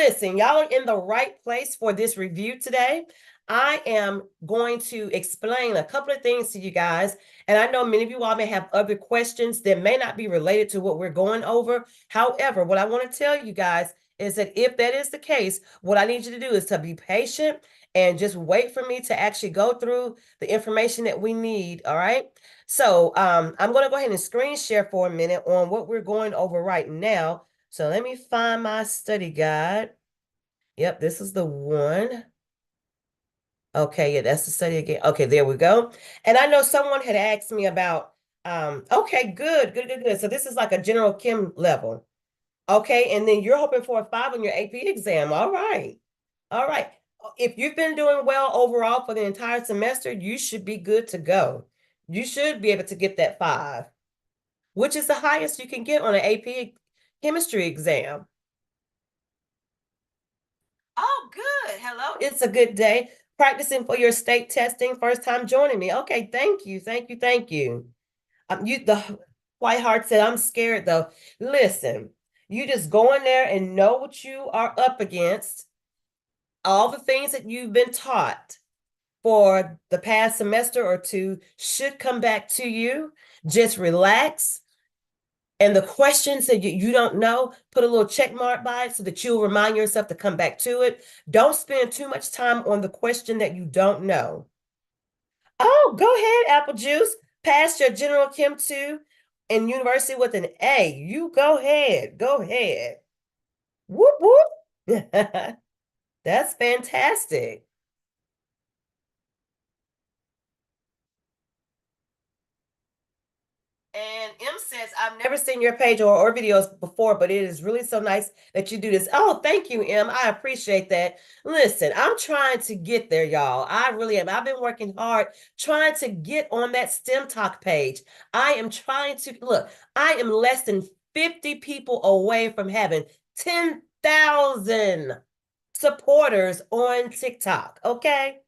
listen, y'all are in the right place for this review today. I am going to explain a couple of things to you guys. And I know many of you all may have other questions that may not be related to what we're going over. However, what I want to tell you guys is that if that is the case, what I need you to do is to be patient and just wait for me to actually go through the information that we need. All right. So I'm going to go ahead and screen share for a minute on what we're going over right now. So let me find my study guide. Yep, this is the one. Okay, yeah, that's the study again. Okay, there we go. And I know someone had asked me about, okay, good. So this is like a general chem level. Okay, and then you're hoping for a 5 on your AP exam. All right. All right. If you've been doing well overall for the entire semester, you should be good to go. You should be able to get that 5, which is the highest you can get on an AP chemistry exam. Oh, good. Hello. It's a good day. Practicing for your state testing. First time joining me. Okay, thank you. The White Heart said, I'm scared though. Listen, you just go in there and know what you are up against. All the things that you've been taught for the past semester or two should come back to you. Just relax. And the questions that you don't know, put a little check mark by it so that you'll remind yourself to come back to it. Don't spend too much time on the question that you don't know. Oh, go ahead, Apple Juice. Pass your General Chem 2 in university with an A. You go ahead. Go ahead. Whoop, whoop. That's fantastic. And M says, I've never seen your page or videos before, but it is really so nice that you do this. Oh, thank you, M. I appreciate that. Listen, I'm trying to get there, y'all. I really am. I've been working hard trying to get on that STEM Talk page. I am trying to, look, I am less than 50 people away from having 10,000 supporters on TikTok, okay?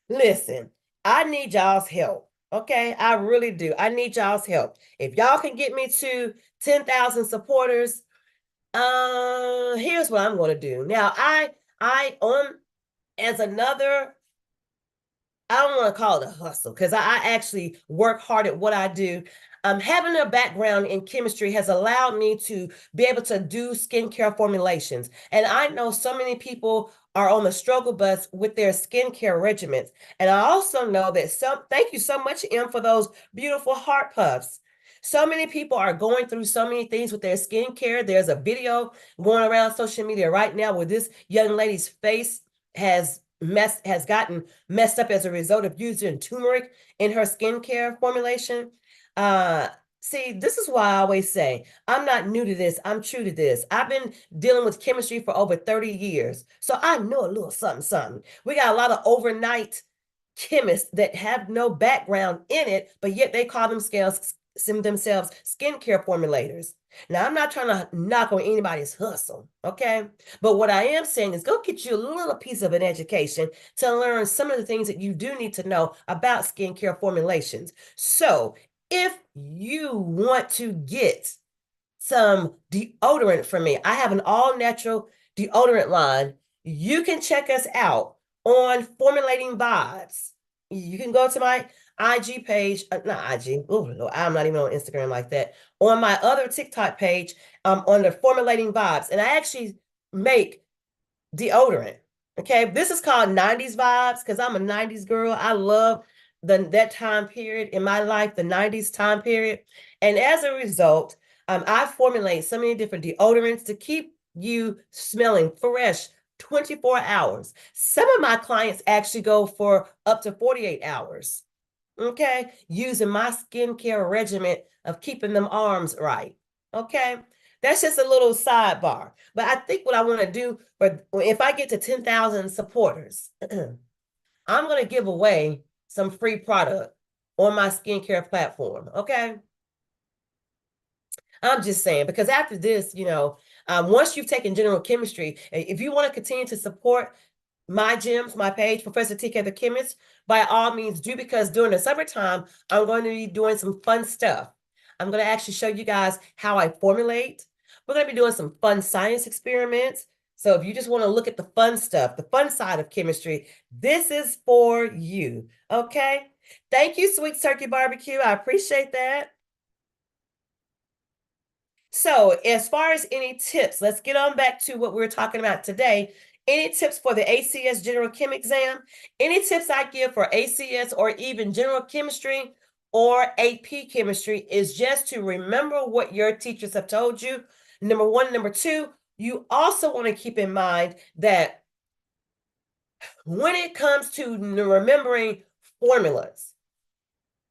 Listen, I need y'all's help. Okay, I really do. I need y'all's help. If y'all can get me to 10,000 supporters, here's what I'm going to do. Now, I on as another, I don't want to call it a hustle because I actually work hard at what I do. Having a background in chemistry has allowed me to be able to do skincare formulations. And I know so many people are on the struggle bus with their skincare regimens. And I also know that thank you so much, Em, for those beautiful heart puffs. So many people are going through so many things with their skincare. There's a video going around social media right now where this young lady's face has gotten messed up as a result of using turmeric in her skincare formulation. See, this is why I always say, I'm not new to this. I'm true to this. I've been dealing with chemistry for over 30 years. So I know a little something. We got a lot of overnight chemists that have no background in it, but yet they call themselves skincare formulators. Now, I'm not trying to knock on anybody's hustle, okay? But what I am saying is go get you a little piece of an education to learn some of the things that you do need to know about skincare formulations. So if you want to get some deodorant from me, I have an all-natural deodorant line. You can check us out on Formulating Vibes. You can go to my IG page, not IG, ooh, I'm not even on Instagram like that. On my other TikTok page, on the Formulating Vibes, and I actually make deodorant. Okay, this is called 90s vibes because I'm a 90s girl. I love that time period in my life, the 90s time period. And as a result, I formulate so many different deodorants to keep you smelling fresh 24 hours. Some of my clients actually go for up to 48 hours. Okay, using my skincare regimen of keeping them arms right. Okay, that's just a little sidebar. But I think what I want to do, if I get to 10,000 supporters, I'm going to give away some free product on my skincare platform. Okay, I'm just saying, because after this, once you've taken general chemistry, if you want to continue to support my gyms, my page, Professor TK the Chemist, by all means do, because during the summertime, I'm going to be doing some fun stuff. I'm going to actually show you guys how I formulate. We're going to be doing some fun science experiments, So if you just want to look at the fun stuff, the fun side of chemistry, this is for you. Okay. Thank you, Sweet Turkey Barbecue. I appreciate that. So, as far as any tips, let's get on back to what we were talking about today. Any tips for the ACS General Chem exam? Any tips I give for ACS or even General Chemistry or AP Chemistry is just to remember what your teachers have told you. Number one. Number two, you also want to keep in mind that when it comes to remembering formulas,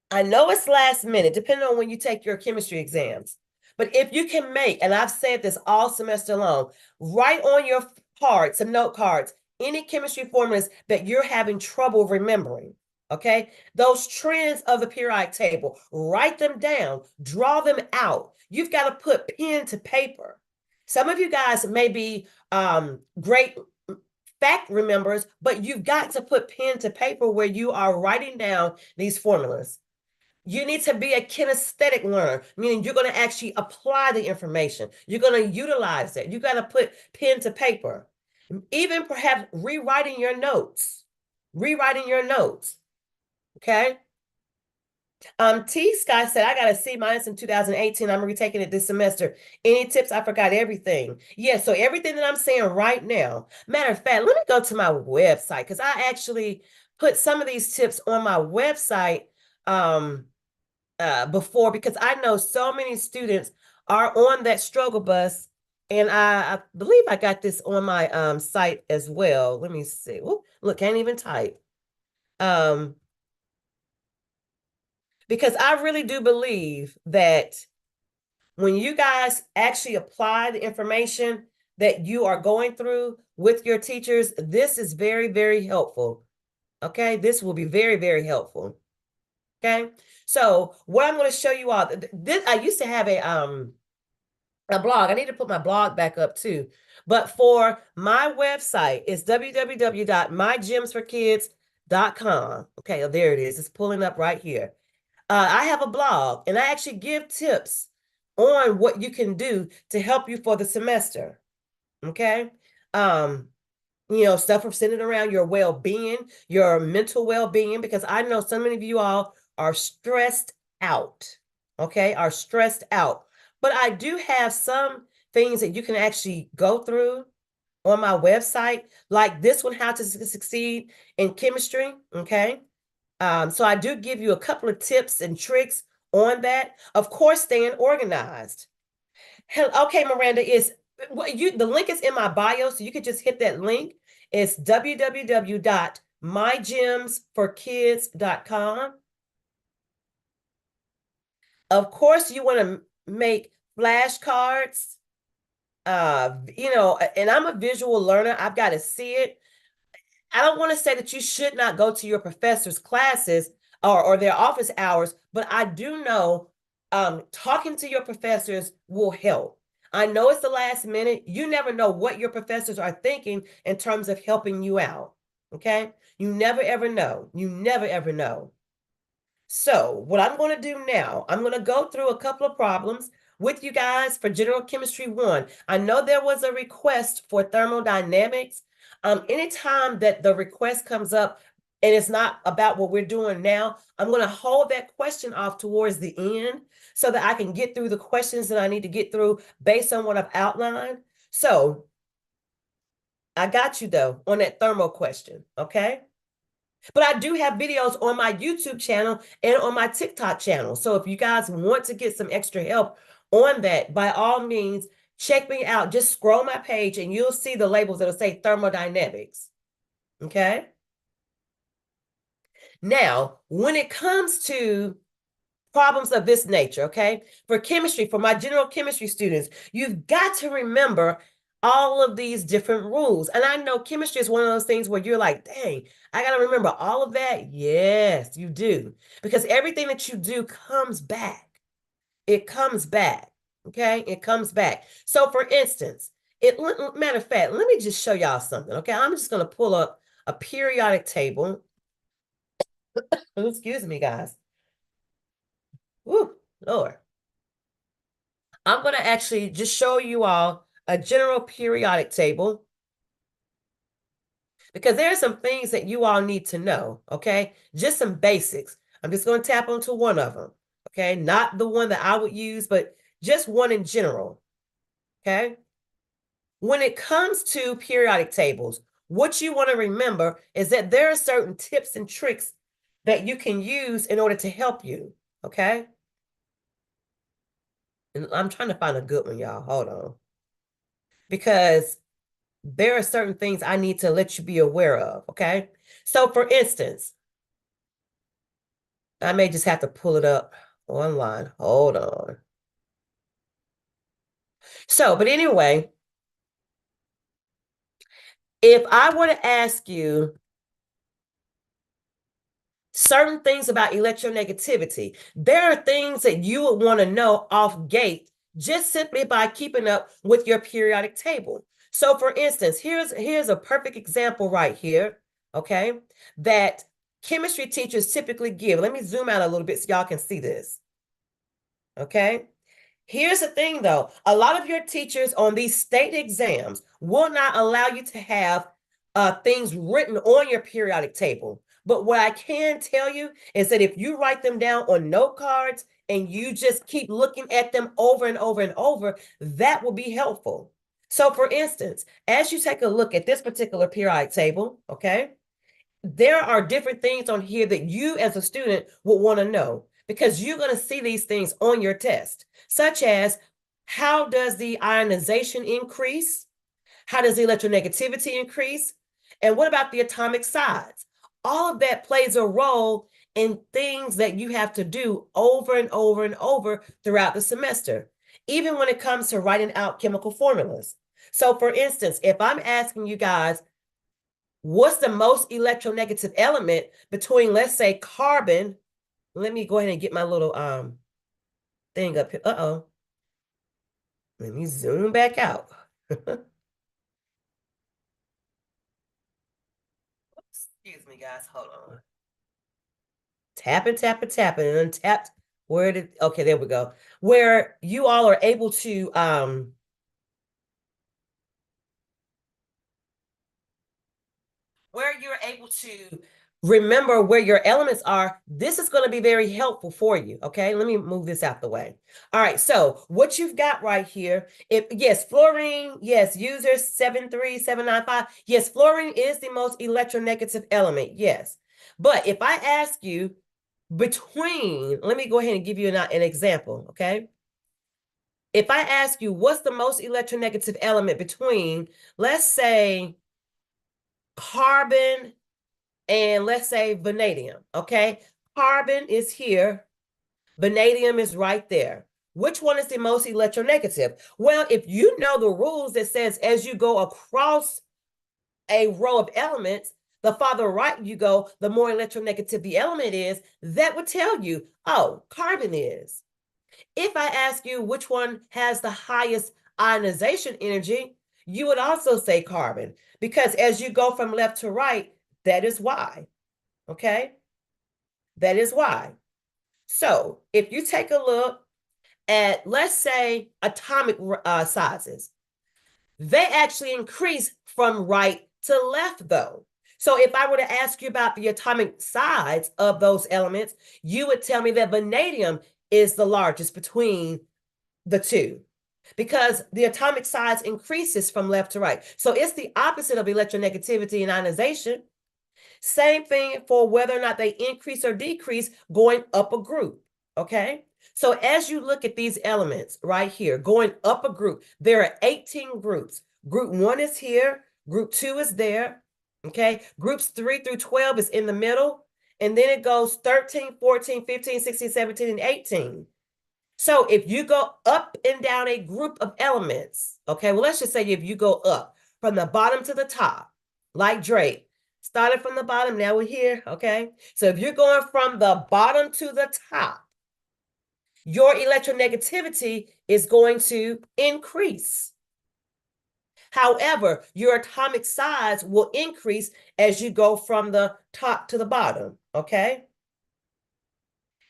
I know it's last minute, depending on when you take your chemistry exams. But if you can make, and I've said this all semester long, write on your cards, some note cards, any chemistry formulas that you're having trouble remembering. Okay. Those trends of the periodic table, write them down, draw them out. You've got to put pen to paper. Some of you guys may be great fact remembers, but you've got to put pen to paper where you are writing down these formulas. You need to be a kinesthetic learner, meaning you're going to actually apply the information. You're going to utilize it. You got to put pen to paper. Even perhaps rewriting your notes. Rewriting your notes. Okay. T Sky said, I got a C minus in 2018. I'm retaking it this semester. Any tips? I forgot everything. Yeah, so everything that I'm saying right now. Matter of fact, let me go to my website because I actually put some of these tips on my website before, because I know so many students are on that struggle bus. And I believe I got this on my site as well. Let me see. Ooh, look, can't even type. Because I really do believe that when you guys actually apply the information that you are going through with your teachers, this is very, very helpful. Okay, this will be very, very helpful. Okay, so what I'm going to show you all, this I used to have a blog. I need to put my blog back up too. But for my website, it's www.mygymsforkids.com. Okay, oh, there it is. It's pulling up right here. I have a blog, and I actually give tips on what you can do to help you for the semester. Okay. Um, stuff from centered around your well-being, your mental well-being, because I know so many of you all are stressed out. Okay, are stressed out. But I do have some things that you can actually go through on my website, like this one, How to Succeed in Chemistry. Okay. So I do give you a couple of tips and tricks on that. Of course, staying organized. Okay, Miranda, the link is in my bio, so you could just hit that link. It's www.mygymsforkids.com. Of course, you want to make flashcards. And I'm a visual learner. I've got to see it. I don't want to say that you should not go to your professor's classes or their office hours, but I do know talking to your professors will help. I know it's the last minute. You never know what your professors are thinking in terms of helping you out. Okay. You never ever know. You never ever know. So what I'm going to do now, I'm going to go through a couple of problems with you guys for General Chemistry 1. I know there was a request for thermodynamics. Anytime that the request comes up and it's not about what we're doing now, I'm going to hold that question off towards the end so that I can get through the questions that I need to get through based on what I've outlined. So I got you though on that thermo question, okay? But I do have videos on my YouTube channel and on my TikTok channel. So if you guys want to get some extra help on that, by all means, check me out. Just scroll my page and you'll see the labels that'll say thermodynamics. Okay. Now, when it comes to problems of this nature, okay, for chemistry, for my general chemistry students, you've got to remember all of these different rules. And I know chemistry is one of those things where you're like, dang, I got to remember all of that. Yes, you do. Because everything that you do comes back. It comes back. Okay. It comes back. So for instance, matter of fact, let me just show y'all something. Okay. I'm just going to pull up a periodic table. Excuse me, guys. Woo, Lord. I'm going to actually just show you all a general periodic table. because there are some things that you all need to know, okay? Just some basics. I'm just going to tap onto one of them, okay? Not the one that I would use, but just one in general, okay? When it comes to periodic tables, what you want to remember is that there are certain tips and tricks that you can use in order to help you, okay? And I'm trying to find a good one, y'all. Hold on. Because there are certain things I need to let you be aware of, okay? So for instance, I may just have to pull it up online. Hold on. So, but anyway, if I were to ask you certain things about electronegativity, there are things that you would want to know off gate just simply by keeping up with your periodic table. So for instance, here's a perfect example right here, okay, that chemistry teachers typically give. Let me zoom out a little bit so y'all can see this, okay? Here's the thing though, a lot of your teachers on these state exams will not allow you to have things written on your periodic table. But what I can tell you is that if you write them down on note cards and you just keep looking at them over and over and over, that will be helpful. So for instance, as you take a look at this particular periodic table, okay, there are different things on here that you as a student would want to know because you're going to see these things on your test, such as how does the ionization increase? How does the electronegativity increase? And what about the atomic size? All of that plays a role in things that you have to do over and over and over throughout the semester, even when it comes to writing out chemical formulas. So for instance, if I'm asking you guys, what's the most electronegative element between, let's say, carbon? Let me go ahead and get my little thing up here. Uh-oh. Let me zoom back out. Excuse me, guys. Hold on. Tapping, tapping, tapping, and untapped. Where did, okay, there we go. Where you all are able to where you're able to remember where your elements are, this is going to be very helpful for you. Okay, let me move this out the way. All right, so what you've got right here, if yes, fluorine, yes, user 73795, yes, fluorine is the most electronegative element, yes. But if I ask you between, let me go ahead and give you an example, okay? If I ask you what's the most electronegative element between, let's say, carbon and let's say vanadium, okay? Carbon is here, vanadium is right there. Which one is the most electronegative? Well, if you know the rules that says as you go across a row of elements, the farther right you go, the more electronegative the element is, that would tell you, oh, carbon is. If I ask you which one has the highest ionization energy, you would also say carbon, because as you go from left to right, that is why. Okay? That is why. So if you take a look at, let's say, atomic sizes, they actually increase from right to left, though. So if I were to ask you about the atomic size of those elements, you would tell me that vanadium is the largest between the two because the atomic size increases from left to right. So it's the opposite of electronegativity and ionization. Same thing for whether or not they increase or decrease going up a group, okay? So as you look at these elements right here, going up a group, there are 18 groups. Group 1 is here, group 2 is there, okay? Groups 3 through 12 is in the middle, and then it goes 13, 14, 15, 16, 17, and 18. So if you go up and down a group of elements, okay, well, let's just say if you go up from the bottom to the top, like Drake, started from the bottom, now we're here, okay? So if you're going from the bottom to the top, your electronegativity is going to increase. However, your atomic size will increase as you go from the top to the bottom, okay?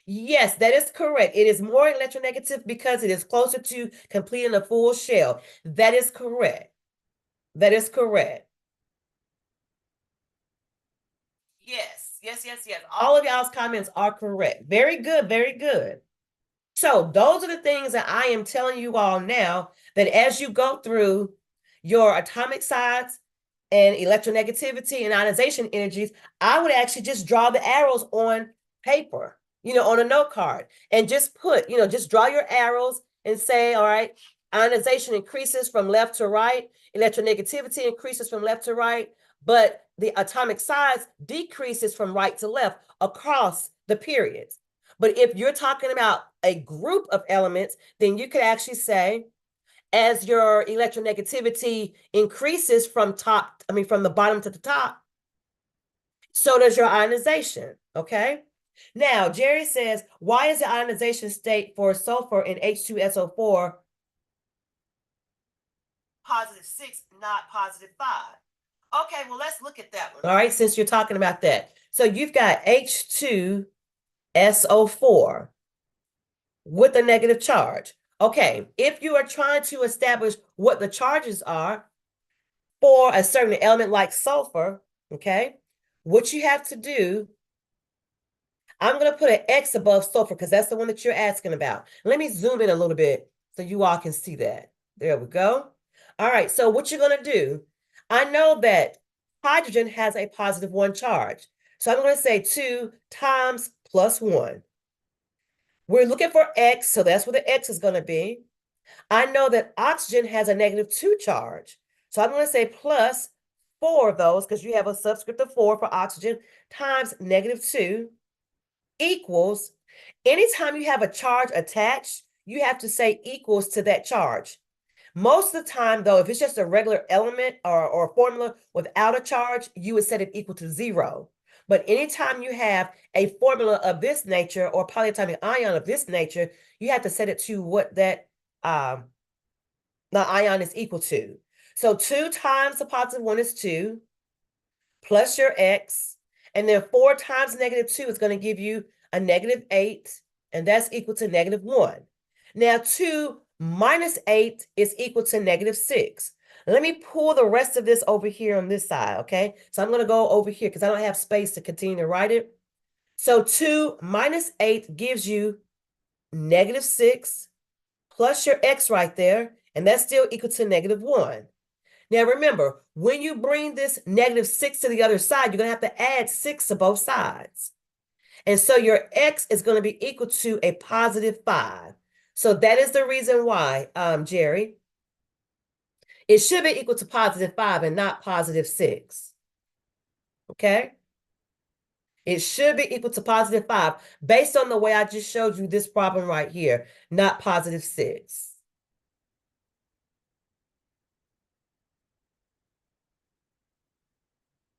Yes, that is correct. It is more electronegative because it is closer to completing a full shell. That is correct. That is correct. yes. All of y'all's comments are correct. Very good, very good. So those are the things that I am telling you all now, that as you go through your atomic sides and electronegativity and ionization energies, I would actually just draw the arrows on paper, on a note card, and just put, just draw your arrows and say, all right, ionization increases from left to right, electronegativity increases from left to right, but the atomic size decreases from right to left across the periods. But if you're talking about a group of elements, then you could actually say, as your electronegativity increases from from the bottom to the top, so does your ionization, okay? Now, Jerry says, why is the ionization state for sulfur in H2SO4 +6, not +5? Okay, well, let's look at that one. All right, since you're talking about that. So you've got H2SO4 with a negative charge. Okay, if you are trying to establish what the charges are for a certain element like sulfur, okay, what you have to do, I'm going to put an X above sulfur because that's the one that you're asking about. Let me zoom in a little bit so you all can see that. There we go. All right, so what you're going to do, I know that hydrogen has a +1 charge. So I'm going to say 2 times +1. We're looking for X, so that's where the X is going to be. I know that oxygen has a -2 charge. So I'm going to say plus 4 of those, because you have a subscript of 4 for oxygen, times -2 equals, anytime you have a charge attached, you have to say equals to that charge. Most of the time, though, if it's just a regular element or a formula without a charge, you would set it equal to 0. But anytime you have a formula of this nature or polyatomic ion of this nature, you have to set it to what that the ion is equal to. So 2 times the +1 is 2, plus your X, and then 4 times -2 is going to give you a -8, and that's equal to -1. Now 2 minus 8 is equal to -6. Let me pull the rest of this over here on this side, okay? So I'm going to go over here because I don't have space to continue to write it. So 2 minus 8 gives you -6 plus your X right there, and that's still equal to -1. Now remember, when you bring this -6 to the other side, you're going to have to add 6 to both sides. And so your X is going to be equal to a +5. So that is the reason why, Jerry, it should be equal to +5 and not +6. Okay? It should be equal to +5 based on the way I just showed you this problem right here, not +6.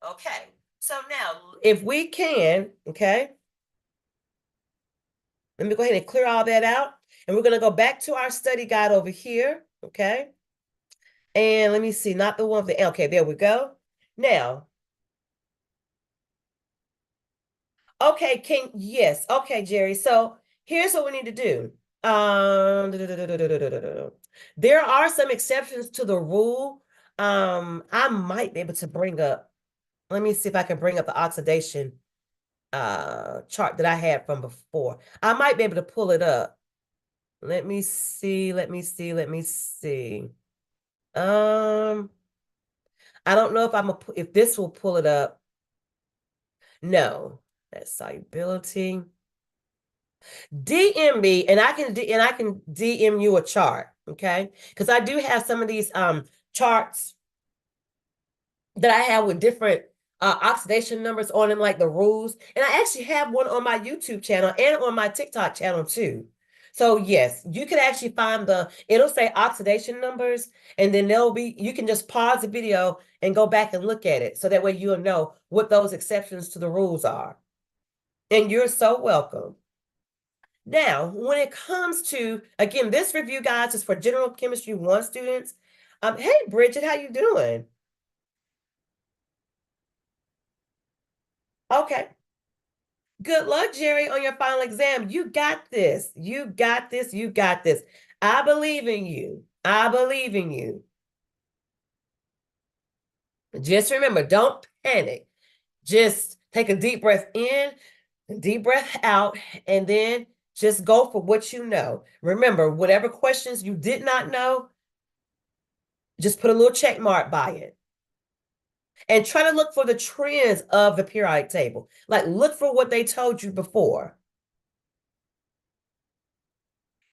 Okay, so now if we can, okay, let me go ahead and clear all that out. And we're going to go back to our study guide over here, okay? And let me see, not the one with the, okay, there we go. Now, okay, yes, okay, Jerry. So here's what we need to do. There are some exceptions to the rule. I might be able to bring up, let me see if I can bring up the oxidation chart that I had from before. I might be able to pull it up. Let me see. I don't know if this will pull it up. No, that's solubility. DM me, and I can DM you a chart, okay? Because I do have some of these charts that I have with different oxidation numbers on them, like the rules. And I actually have one on my YouTube channel and on my TikTok channel too. So yes, you can actually find it'll say oxidation numbers, and then you can just pause the video and go back and look at it. So that way you'll know what those exceptions to the rules are. And you're so welcome. Now, when it comes to, again, this review, guys, is for General Chemistry 1 students. Hey, Bridget, how you doing? Okay. Good luck, Jerry, on your final exam. You got this. You got this. You got this. I believe in you. I believe in you. Just remember, don't panic. Just Take a deep breath in, a deep breath out, and then just go for what you know. Remember, whatever questions you did not know, just put a little check mark by it. And try to look for the trends of the periodic table. Like, look for what they told you before.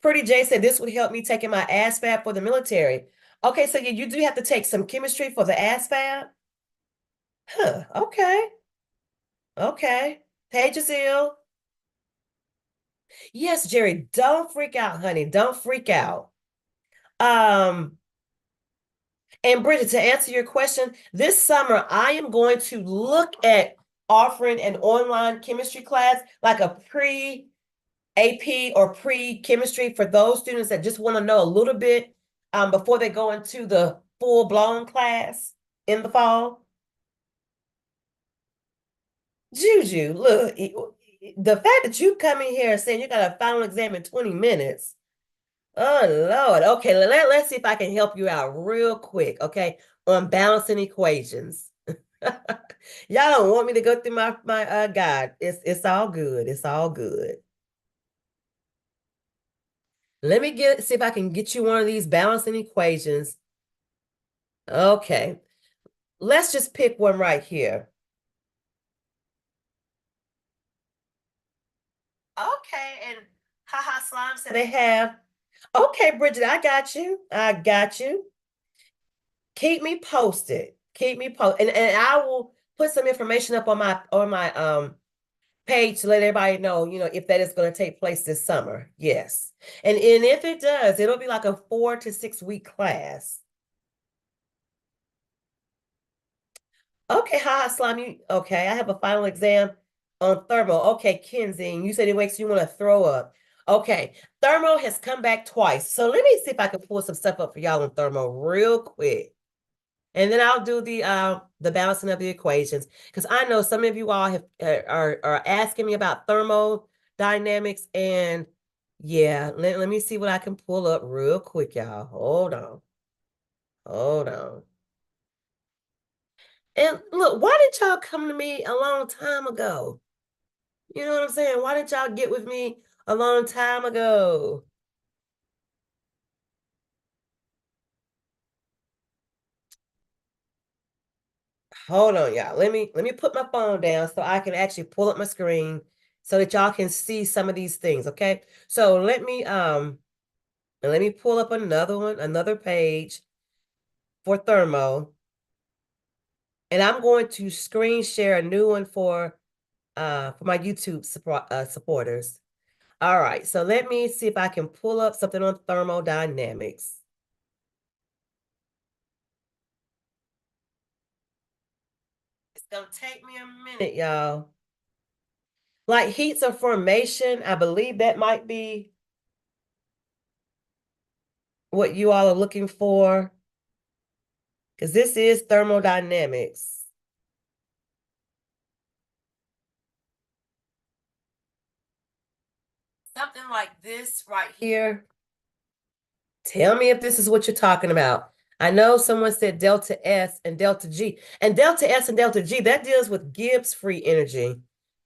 Pretty J said this would help me taking my ASVAB for the military. Okay, so you do have to take some chemistry for the ASVAB? Huh, okay. Okay. Hey, Giselle. Yes, Jerry, don't freak out, honey. Don't freak out. Um, and Bridget, to answer your question, this summer I am going to look at offering an online chemistry class, like a pre-AP or pre-chemistry for those students that just want to know a little bit before they go into the full-blown class in the fall. Juju, look, the fact that you come in here saying you got a final exam in 20 minutes. Oh Lord. Okay, let's see if I can help you out real quick, okay, on balancing equations. Y'all don't want me to go through my guide. It's all good. It's all good. Let me see if I can get you one of these balancing equations. Okay. Let's just pick one right here. Okay, and haha slime said they have. Okay, Bridget, I got you. I got you. Keep me posted. Keep me posted. And I will put some information up on my page to let everybody know, if that is going to take place this summer. Yes. And if it does, it'll be like a 4 to 6 week class. Okay, haha, slime. Okay, I have a final exam on thermal. Okay, Kenzie, you said it makes you want to throw up. Okay, thermal has come back twice. So let me see if I can pull some stuff up for y'all on thermal real quick. And then I'll do the balancing of the equations because I know some of you all are asking me about thermodynamics, and yeah, let me see what I can pull up real quick, y'all. Hold on. Hold on. And look, why did y'all come to me a long time ago? You know what I'm saying? Why didn't y'all get with me a long time ago? Hold on, y'all. Let me put my phone down so I can actually pull up my screen so that y'all can see some of these things, okay? So let me pull up another page for thermo. And I'm going to screen share a new one for my YouTube supporters. All right, so let me see if I can pull up something on thermodynamics. It's gonna take me a minute, y'all. Like heats of formation, I believe that might be what you all are looking for, because this is thermodynamics. Something like this right here. Tell me if this is what you're talking about. I know someone said delta S and delta G. And delta S and delta G, that deals with Gibbs free energy.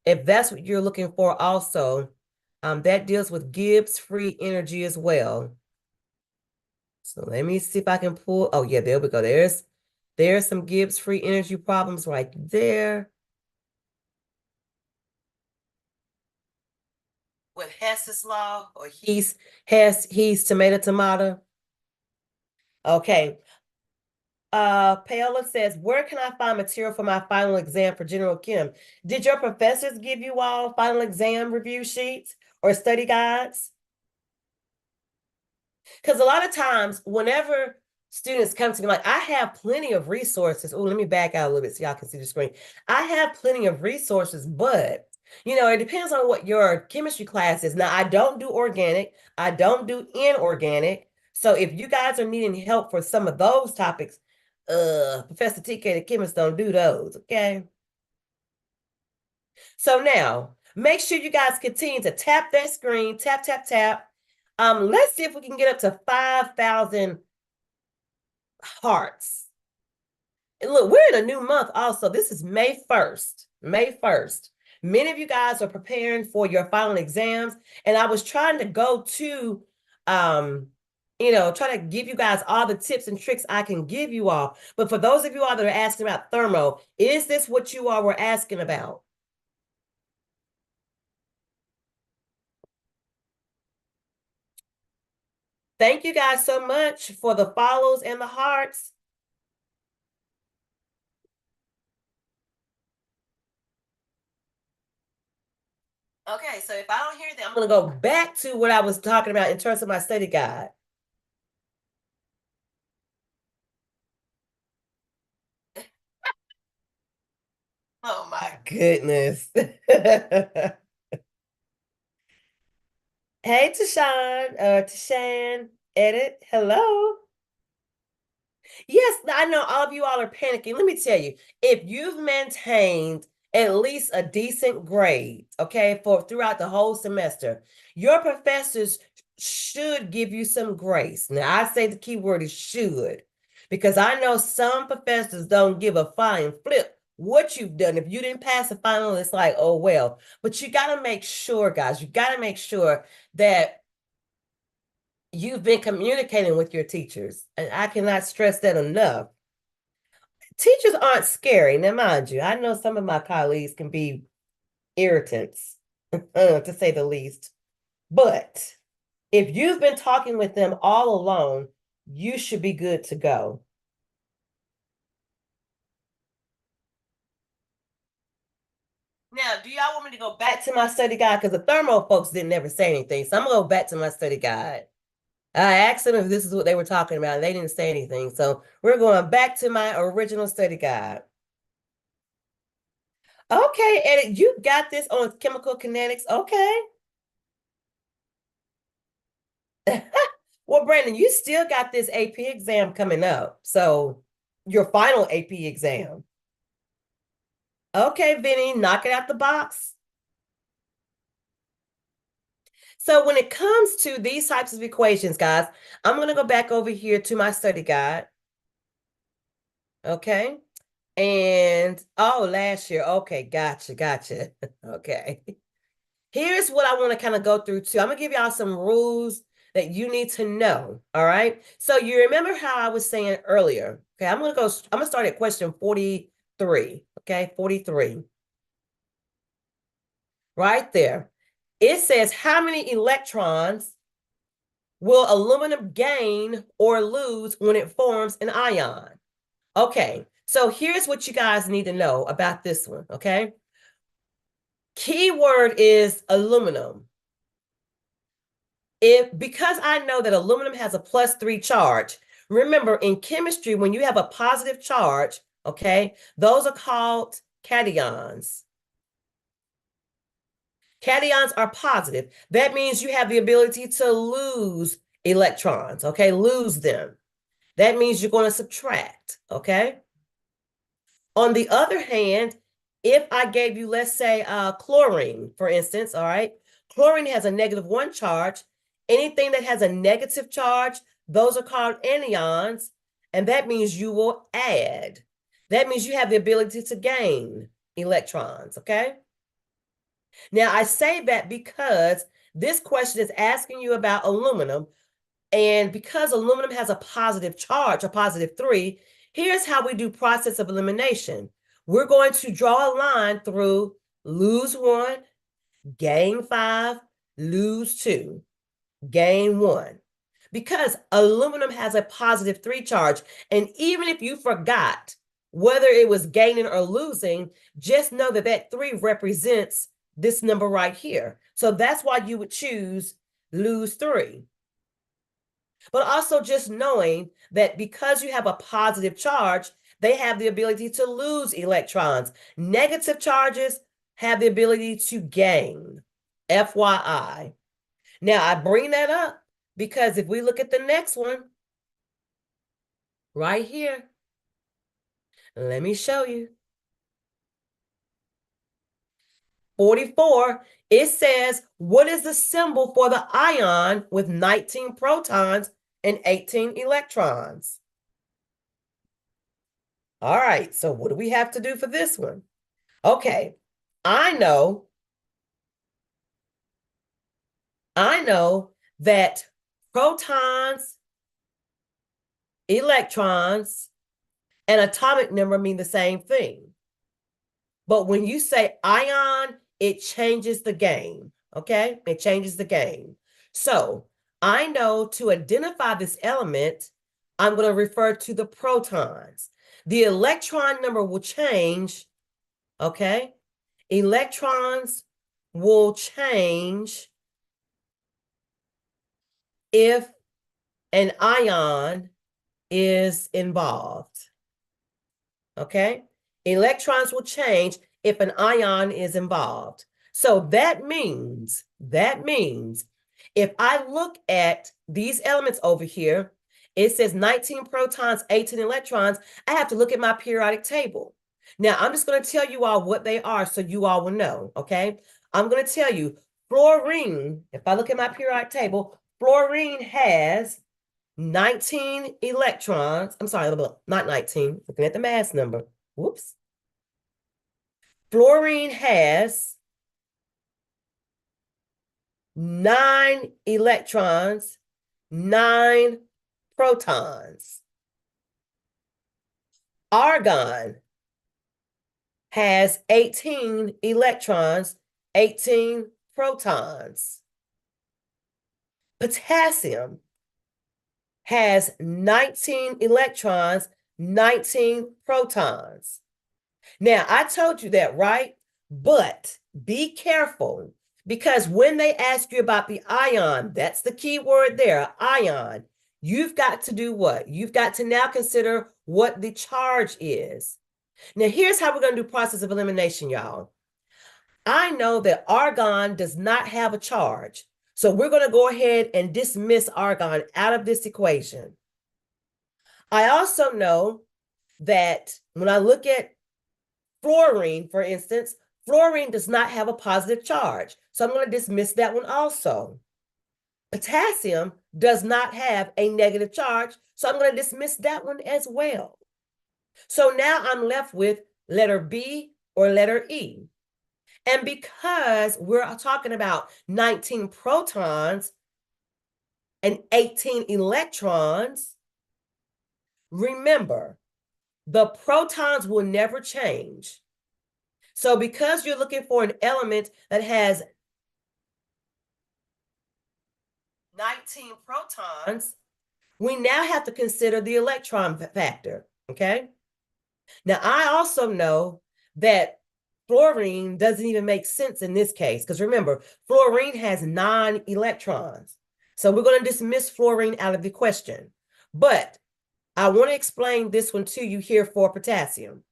If that's what you're looking for also, that deals with Gibbs free energy as well. So let me see if I can pull. Oh, yeah, there we go. There's some Gibbs free energy problems right there. With Hess's law or Hess, tomato, tomato. Okay. Paola says, where can I find material for my final exam for general chem? Did your professors give you all final exam review sheets or study guides? Because a lot of times, whenever students come to me, like I have plenty of resources. Oh, let me back out a little bit so y'all can see the screen. I have plenty of resources, but it depends on what your chemistry class is. Now, I don't do organic, I don't do inorganic. So if you guys are needing help for some of those topics, Professor TK, the chemist, don't do those, okay? So now, make sure you guys continue to tap that screen, tap, tap, tap. Let's see if we can get up to 5,000 hearts. And look, we're in a new month also. This is May 1st. May 1st. Many of you guys are preparing for your final exams, and I was trying to go to try to give you guys all the tips and tricks I can give you all. But for those of you all that are asking about thermo, is this what you all were asking about? Thank you guys so much for the follows and the hearts. Okay, so if I don't hear that, I'm going to go back to what I was talking about in terms of my study guide. Oh my goodness. Hey, Tashan, edit, hello. Yes, I know all of you all are panicking. Let me tell you, if you've maintained at least a decent grade, okay, for throughout the whole semester, your professors should give you some grace. Now, I say the key word is should, because I know some professors don't give a flying flip what you've done. If you didn't pass the final, it's like, oh, well. But you got to make sure, guys, you got to make sure that you've been communicating with your teachers. And I cannot stress that enough. Teachers aren't scary. Now, mind you, I know some of my colleagues can be irritants, to say the least. But if you've been talking with them all along, you should be good to go. Now, do y'all want me to go back to my study guide? Because the thermo folks didn't ever say anything. So I'm going to go back to my study guide. I asked them if this is what they were talking about, and they didn't say anything. So we're going back to my original study guide. Okay, Eddie, you got this on chemical kinetics. Okay. Well, Brandon, you still got this AP exam coming up. So your final AP exam. Okay, Vinny, knock it out the box. So when it comes to these types of equations, guys, I'm going to go back over here to my study guide. Okay. And oh, last year. Okay, gotcha. Okay. Here's what I want to kind of go through too. I'm going to give y'all some rules that you need to know. All right. So you remember how I was saying earlier. Okay, I'm going to start at question 43. Okay, 43. Right there. It says, how many electrons will aluminum gain or lose when it forms an ion? Okay, so here's what you guys need to know about this one, okay? Keyword is aluminum. Because I know that aluminum has a +3 charge, remember in chemistry, when you have a positive charge, okay, those are called cations. Cations are positive. That means you have the ability to lose electrons, okay, lose them. That means you're going to subtract, okay? On the other hand, if I gave you, let's say, chlorine, for instance, all right, chlorine has a -1 charge. Anything that has a negative charge, those are called anions, and that means you will add. That means you have the ability to gain electrons, okay? Now, I say that because this question is asking you about aluminum, and because aluminum has a positive charge, a +3, here's how we do process of elimination. We're going to draw a line through lose 1, gain 5, lose 2, gain 1. Because aluminum has a +3 charge, and even if you forgot whether it was gaining or losing, just know that that 3 represents this number right here. So that's why you would choose lose 3. But also just knowing that because you have a positive charge, they have the ability to lose electrons. Negative charges have the ability to gain. FYI. Now, I bring that up because if we look at the next one, right here, let me show you. 44, it says, what is the symbol for the ion with 19 protons and 18 electrons? All right, so what do we have to do for this one? Okay, I know that protons, electrons, and atomic number mean the same thing. But when you say ion, it changes the game, okay? It changes the game. So I know to identify this element, I'm going to refer to the protons. The electron number will change, okay? Electrons will change if an ion is involved. Okay? Electrons will change if an ion is involved. So that means if I look at these elements over here, it says 19 protons, 18 electrons. I have to look at my periodic table. Now, I'm just going to tell you all what they are so you all will know, okay? I'm going to tell you fluorine, if I look at my periodic table, fluorine has 19 electrons. I'm sorry, not 19, looking at the mass number. Whoops. Fluorine has 9 electrons, 9 protons. Argon has 18 electrons, 18 protons. Potassium has 19 electrons, 19 protons. Now, I told you that, right? But be careful because when they ask you about the ion, that's the key word there, ion, you've got to do what? You've got to now consider what the charge is. Now, here's how we're going to do process of elimination, y'all. I know that argon does not have a charge. So we're going to go ahead and dismiss argon out of this equation. I also know that when I look at fluorine, for instance, fluorine does not have a positive charge. So I'm going to dismiss that one also. Potassium does not have a negative charge. So I'm going to dismiss that one as well. So now I'm left with letter B or letter E. And because we're talking about 19 protons and 18 electrons, remember, the protons will never change. So because you're looking for an element that has 19 protons, we now have to consider the electron factor, okay? Now, I also know that fluorine doesn't even make sense in this case, because remember, fluorine has 9 electrons. So we're going to dismiss fluorine out of the question. But I want to explain this one to you here for potassium.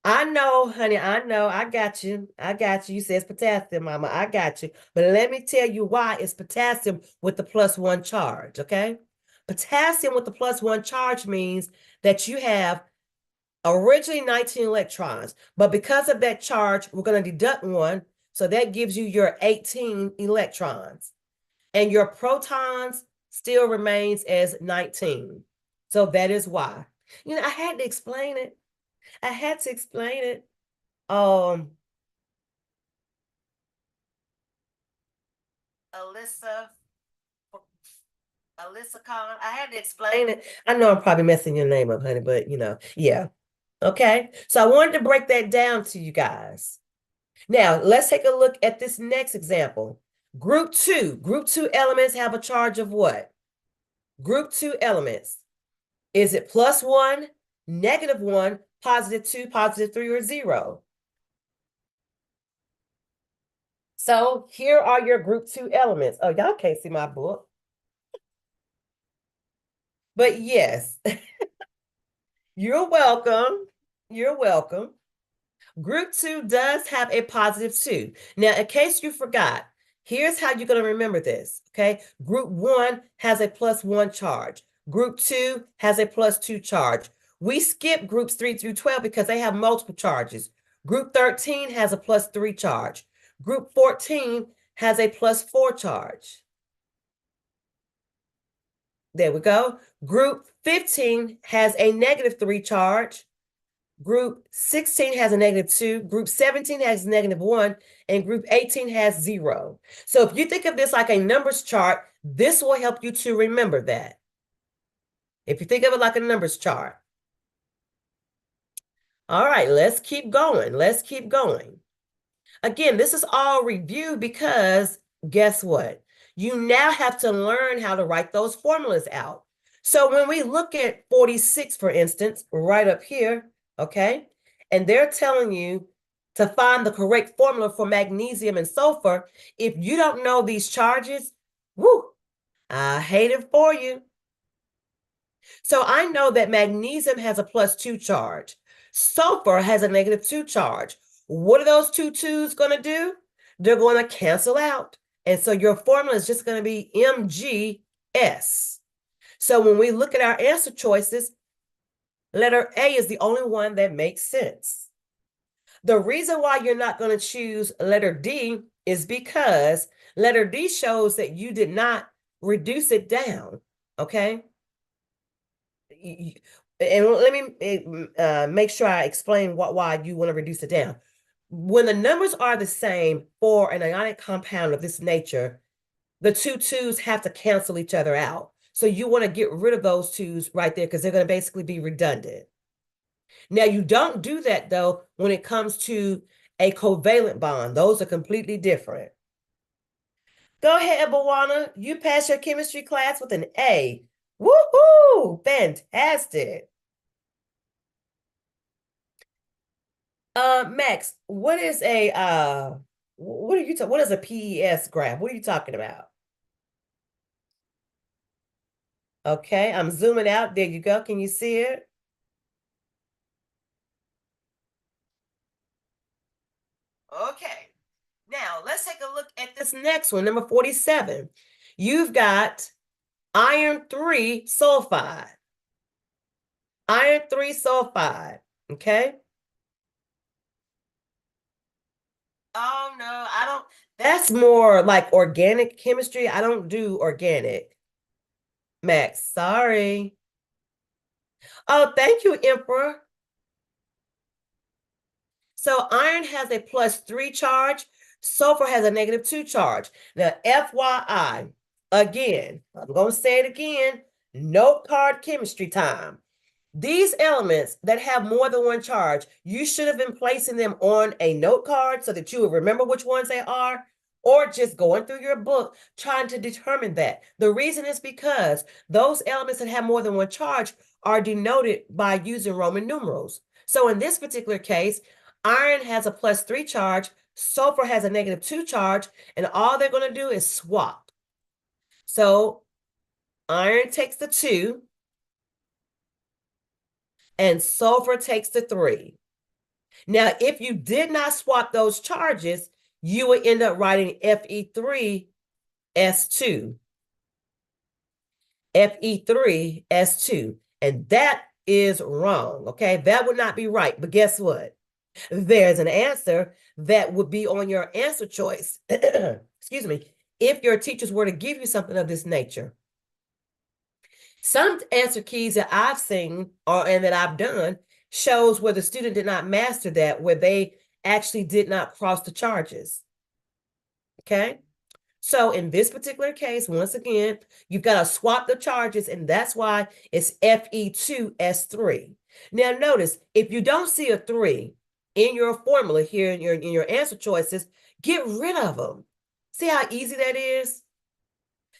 I know, honey, I know. I got you. I got you. You said it's potassium, mama. I got you. But let me tell you why it's potassium with the +1 charge, okay? Potassium with the +1 charge means that you have originally 19 electrons, but because of that charge, we're going to deduct 1. So that gives you your 18 electrons. And your protons still remains as 19. So that is why. You know, I had to explain it. I had to explain it. Alyssa Khan, I had to explain it. I know I'm probably messing your name up, honey, but you know, yeah. Okay. So I wanted to break that down to you guys. Now, let's take a look at this next example. Group 2. Group 2 elements have a charge of what? Group 2 elements. Is it +1, -1, +2, +3, or 0? So here are your group 2 elements. Oh, y'all can't see my book. But yes, you're welcome. You're welcome. Group 2 does have a +2. Now, in case you forgot, here's how you're going to remember this, okay? Group 1 has a +1 charge. Group 2 has a +2 charge. We skip groups 3 through 12 because they have multiple charges. Group 13 has a +3 charge. Group 14 has a +4 charge. There we go. Group 15 has a -3 charge. Group 16 has a -2. Group 17 has -1. And group 18 has 0. So if you think of this like a numbers chart, this will help you to remember that. If you think of it like a numbers chart. All right, let's keep going. Let's keep going. Again, this is all review because guess what? You now have to learn how to write those formulas out. So when we look at 46, for instance, right up here, okay, and they're telling you to find the correct formula for magnesium and sulfur, if you don't know these charges, whoo, I hate it for you. So I know that magnesium has a +2 charge. Sulfur has a -2 charge. What are those two twos going to do? They're going to cancel out. And so your formula is just going to be MgS. So when we look at our answer choices, letter A is the only one that makes sense. The reason why you're not going to choose letter D is because letter D shows that you did not reduce it down, okay? And let me make sure I explain why you want to reduce it down. When the numbers are the same for an ionic compound of this nature, the two twos have to cancel each other out. So you want to get rid of those twos right there because they're going to basically be redundant. Now, you don't do that, though, when it comes to a covalent bond. Those are completely different. Go ahead, Bawana. You passed your chemistry class with an A. Woohoo! Fantastic. Max, what is a what is a PES graph? What are you talking about? Okay, I'm zooming out. There you go. Can you see it? Okay. Now, let's take a look at this next one, number 47. You've got iron 3 sulfide. Iron 3 sulfide, okay? Oh, no, I don't. That's more like organic chemistry. I don't do organic. Max, sorry. Oh, thank you, Emperor. So iron has a +3 charge. Sulfur has a -2 charge. Now, FYI, again, I'm going to say it again, note card chemistry time. These elements that have more than one charge, you should have been placing them on a note card so that you would remember which ones they are, or just going through your book trying to determine that. The reason is because those elements that have more than one charge are denoted by using Roman numerals. So in this particular case, iron has a +3 charge, sulfur has a -2 charge, and all they're going to do is swap. So iron takes the 2, and sulfur takes the 3. Now, if you did not swap those charges, you would end up writing Fe3S2. Fe3S2. And that is wrong, okay? That would not be right. But guess what? There's an answer that would be on your answer choice. Excuse me. If your teachers were to give you something of this nature. Some answer keys that I've seen and that I've done shows where the student did not master that, where they actually did not cross the charges. Okay? So in this particular case, once again, you've got to swap the charges, and that's why it's Fe2S3. Now notice, if you don't see a 3 in your formula here in your answer choices, get rid of them. See how easy that is?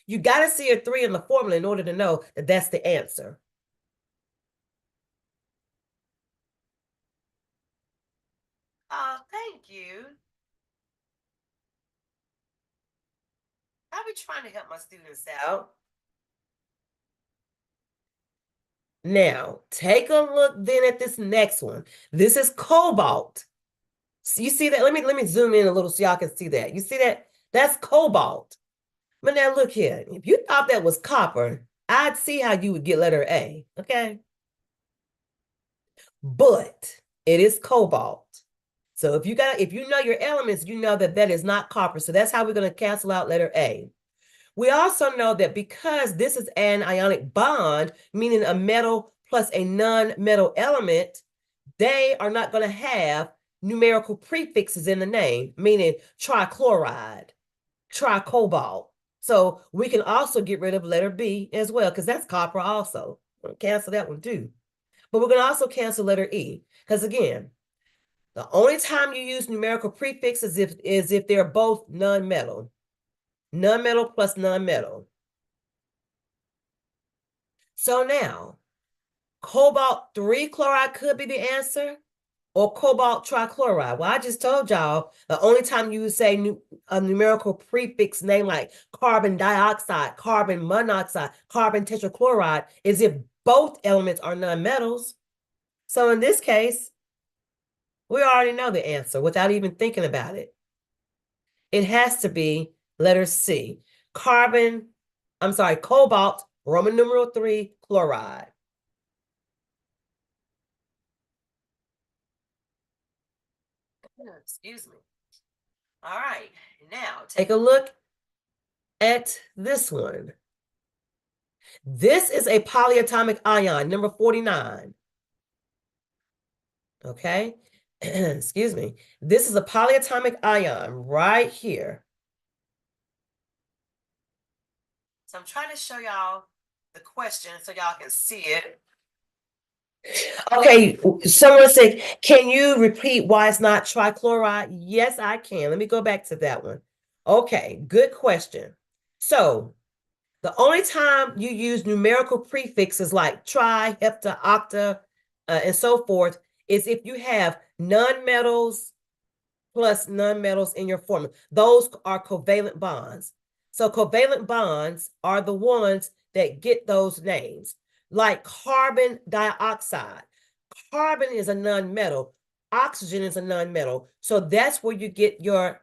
You got to see a 3 in the formula in order to know that that's the answer. Oh, thank you. I'll be trying to help my students out. Now, take a look then at this next one. This is cobalt. So you see that? Let me zoom in a little so y'all can see that. You see that? That's cobalt. But now look here. If you thought that was copper, I'd see how you would get letter A, okay? But it is cobalt. So if you know your elements, you know that that is not copper. So that's how we're going to cancel out letter A. We also know that because this is an ionic bond, meaning a metal plus a non-metal element, they are not going to have numerical prefixes in the name, meaning trichloride, tricobalt. So we can also get rid of letter B as well, because that's copper also. We'll cancel that one too. But we're going to also cancel letter E, because again, the only time you use numerical prefixes is if they're both non-metal. Non-metal plus non-metal. So now, cobalt 3 chloride could be the answer, or cobalt trichloride. Well, I just told y'all the only time you say a numerical prefix name like carbon dioxide, carbon monoxide, carbon tetrachloride is if both elements are nonmetals. So in this case, we already know the answer without even thinking about it. It has to be letter C. Cobalt, Roman numeral 3, chloride. Excuse me. All right, now take a look at this one. This is a polyatomic ion, number 49. Okay, excuse me. This is a polyatomic ion right here. So I'm trying to show y'all the question so y'all can see it. Okay, someone said, can you repeat why it's not trichloride? Yes, I can. Let me go back to that one. Okay, good question. So the only time you use numerical prefixes like tri, hepta, octa, and so forth is if you have nonmetals plus nonmetals in your formula. Those are covalent bonds. So covalent bonds are the ones that get those names, like carbon dioxide. Carbon is a nonmetal. Oxygen is a nonmetal. So that's where you get your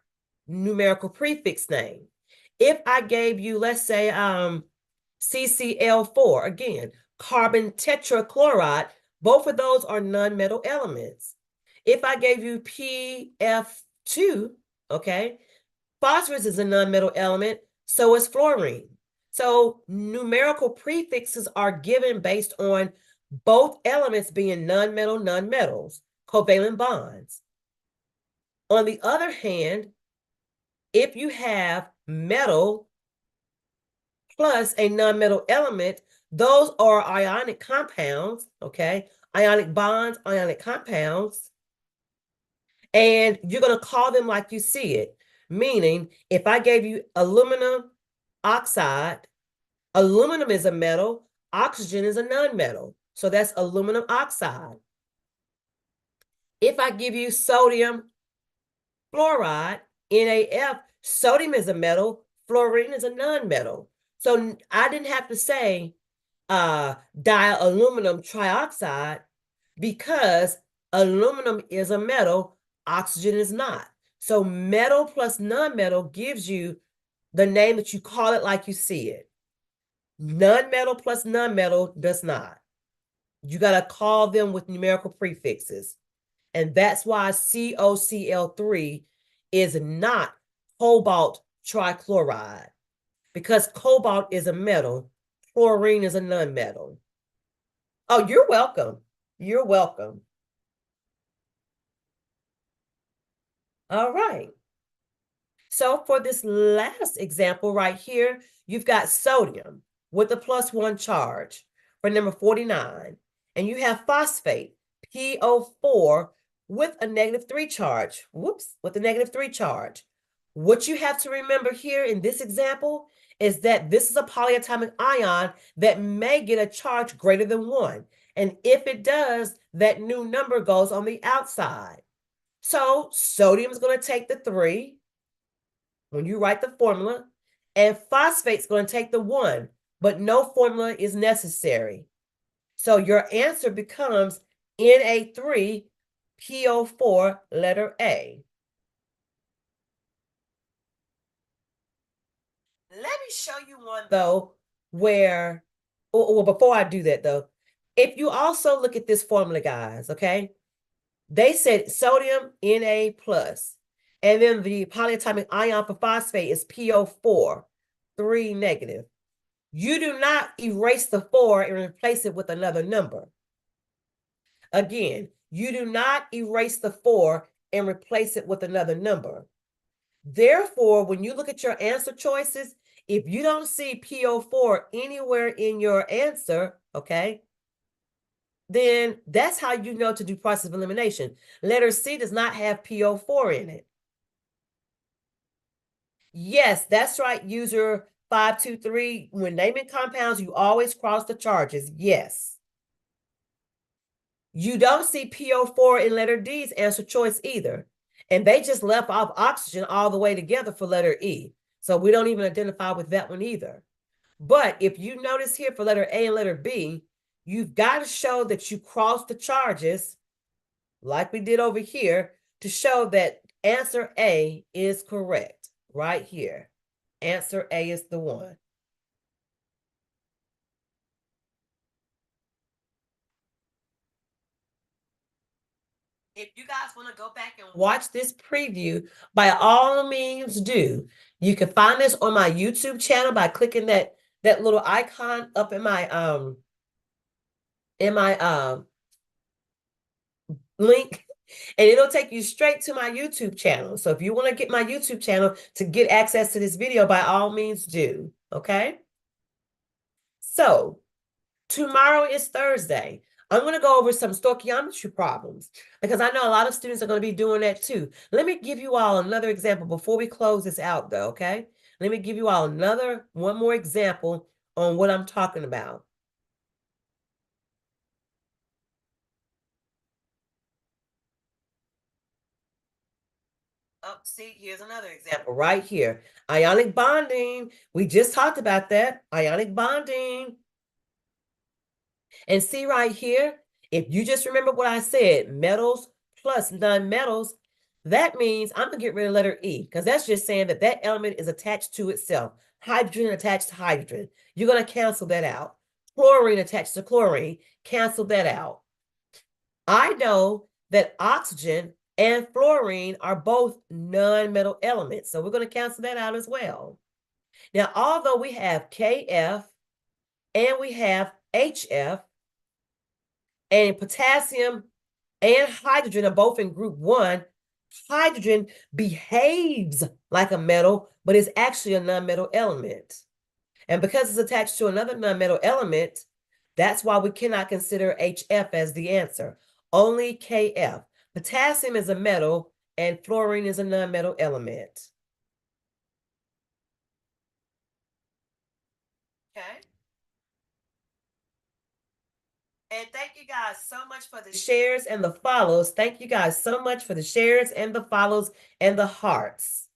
numerical prefix name. If I gave you, let's say, CCl4, again, carbon tetrachloride, both of those are nonmetal elements. If I gave you PF2, okay, phosphorus is a nonmetal element, so is fluorine. So numerical prefixes are given based on both elements being nonmetals, covalent bonds. On the other hand, if you have metal plus a nonmetal element, those are ionic compounds, okay? Ionic bonds, ionic compounds. And you're going to call them like you see it. Meaning, if I gave you aluminum oxide, aluminum is a metal, oxygen is a nonmetal. So that's aluminum oxide. If I give you sodium fluoride, NaF, sodium is a metal, fluorine is a nonmetal. So I didn't have to say dialuminum trioxide because aluminum is a metal, oxygen is not. So metal plus nonmetal gives you the name that you call it like you see it. Nonmetal plus nonmetal does not. You got to call them with numerical prefixes. And that's why COCl3 is not cobalt trichloride, because cobalt is a metal, chlorine is a nonmetal. Oh, you're welcome. You're welcome. All right. So for this last example right here, you've got sodium with a +1 charge for number 49. And you have phosphate, PO4, with a -3 charge. Whoops, with a -3 charge. What you have to remember here in this example is that this is a polyatomic ion that may get a charge greater than 1. And if it does, that new number goes on the outside. So sodium is going to take the 3 when you write the formula, and phosphate's going to take the 1, but no formula is necessary. So your answer becomes Na3PO4, letter A. Let me show you one, though, where, well, before I do that, though, if you also look at this formula, guys, okay, they said sodium, Na+, and then the polyatomic ion for phosphate is PO4, 3 negative. You do not erase the 4 and replace it with another number. Again, you do not erase the 4 and replace it with another number. Therefore, when you look at your answer choices, if you don't see PO4 anywhere in your answer, okay, then that's how you know to do process of elimination. Letter C does not have PO4 in it. Yes, that's right, user 523. When naming compounds, you always cross the charges. Yes. You don't see PO4 in letter D's answer choice either. And they just left off oxygen all the way together for letter E. So we don't even identify with that one either. But if you notice here for letter A and letter B, you've got to show that you crossed the charges like we did over here to show that answer A is correct right here. Answer A is the one. If you guys want to go back and watch this preview, by all means do. You can find this on my YouTube channel by clicking that little icon up in my link, and it'll take you straight to my YouTube channel. So if you want to get my YouTube channel to get access to this video, by all means do. Okay? So tomorrow is Thursday. I'm going to go over some stoichiometry problems because I know a lot of students are going to be doing that too. Let me give you all another example before we close this out though, okay? Let me give you all one more example on what I'm talking about. Oh, see, here's another example right here. Ionic bonding. We just talked about that. Ionic bonding. And see right here, if you just remember what I said, metals plus non-metals, that means I'm going to get rid of letter E because that's just saying that that element is attached to itself. Hydrogen attached to hydrogen. You're going to cancel that out. Chlorine attached to chlorine. Cancel that out. I know that oxygen and fluorine are both non-metal elements, so we're going to cancel that out as well. Now, although we have KF and we have HF, and potassium and hydrogen are both in group 1, hydrogen behaves like a metal, but is actually a nonmetal element. And because it's attached to another nonmetal element, that's why we cannot consider HF as the answer. Only KF. Potassium is a metal and fluorine is a nonmetal element. Okay. And thank you guys so much for the shares and the follows. Thank you guys so much for the shares and the follows and the hearts.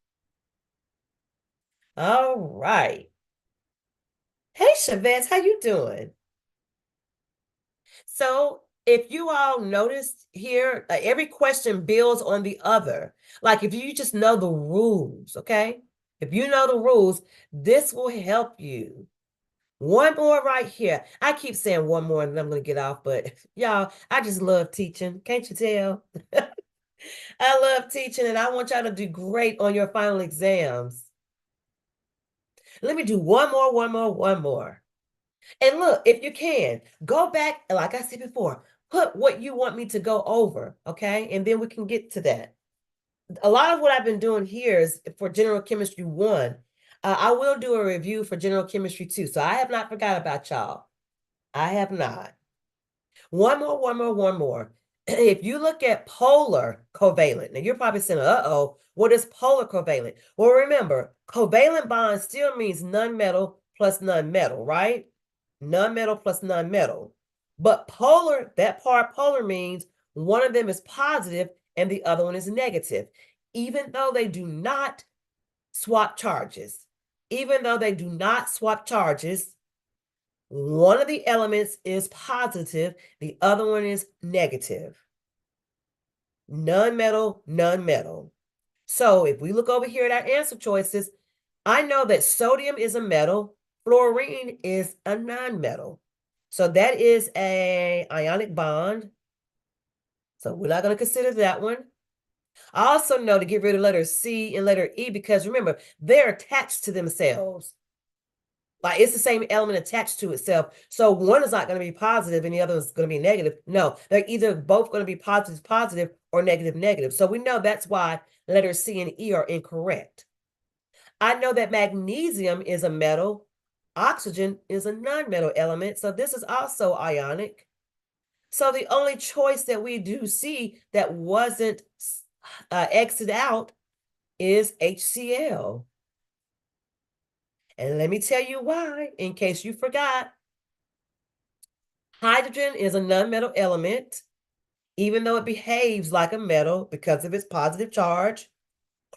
All right. Hey, Chavez, how you doing? So if you all noticed here, every question builds on the other. Like if you just know the rules, okay? If you know the rules, this will help you. One more right here. I keep saying one more and then I'm going to get off, but y'all, I just love teaching. Can't you tell? I love teaching and I want y'all to do great on your final exams. Let me do one more. And look, if you can, go back, like I said before, put what you want me to go over, okay? And then we can get to that. A lot of what I've been doing here is for General Chemistry 1. I will do a review for General Chemistry 2. So I have not forgot about y'all. I have not. One more. If you look at polar covalent, now you're probably saying, uh-oh, what is polar covalent? Well, remember, covalent bond still means nonmetal plus nonmetal, right? Nonmetal plus nonmetal. But polar, that part polar means one of them is positive and the other one is negative, even though they do not swap charges. Even though they do not swap charges, one of the elements is positive, the other one is negative. Nonmetal, nonmetal. So if we look over here at our answer choices, I know that sodium is a metal, fluorine is a nonmetal. So that is a ionic bond. So we're not going to consider that one. I also know to get rid of letter C and letter E because remember, they're attached to themselves. Like it's the same element attached to itself. So one is not going to be positive and the other is going to be negative. No, they're either both going to be positive, positive or negative, negative. So we know that's why letters C and E are incorrect. I know that magnesium is a metal. Oxygen is a non-metal element. So this is also ionic. So the only choice that we do see that wasn't exited out is HCl. And let me tell you why, in case you forgot. Hydrogen is a nonmetal element, even though it behaves like a metal because of its positive charge.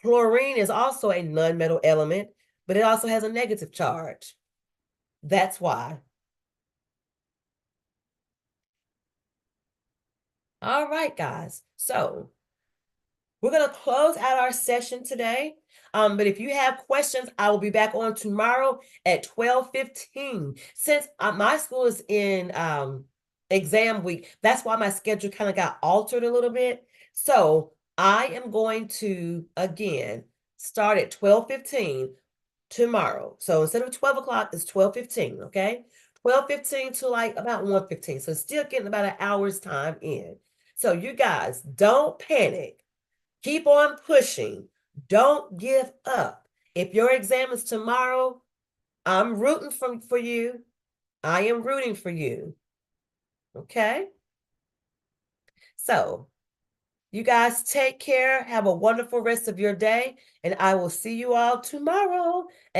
Chlorine is also a nonmetal element, but it also has a negative charge. That's why. All right, guys. So we're going to close out our session today. But if you have questions, I will be back on tomorrow at 12:15. Since my school is in exam week, that's why my schedule kind of got altered a little bit. So I am going to, again, start at 12:15 tomorrow. So instead of 12 o'clock, it's 12:15, okay? 12:15 to like about 1:15. So still getting about an hour's time in. So you guys, don't panic. Keep on pushing. Don't give up. If your exam is tomorrow, I'm rooting for you. I am rooting for you. Okay? So, you guys take care. Have a wonderful rest of your day. And I will see you all tomorrow at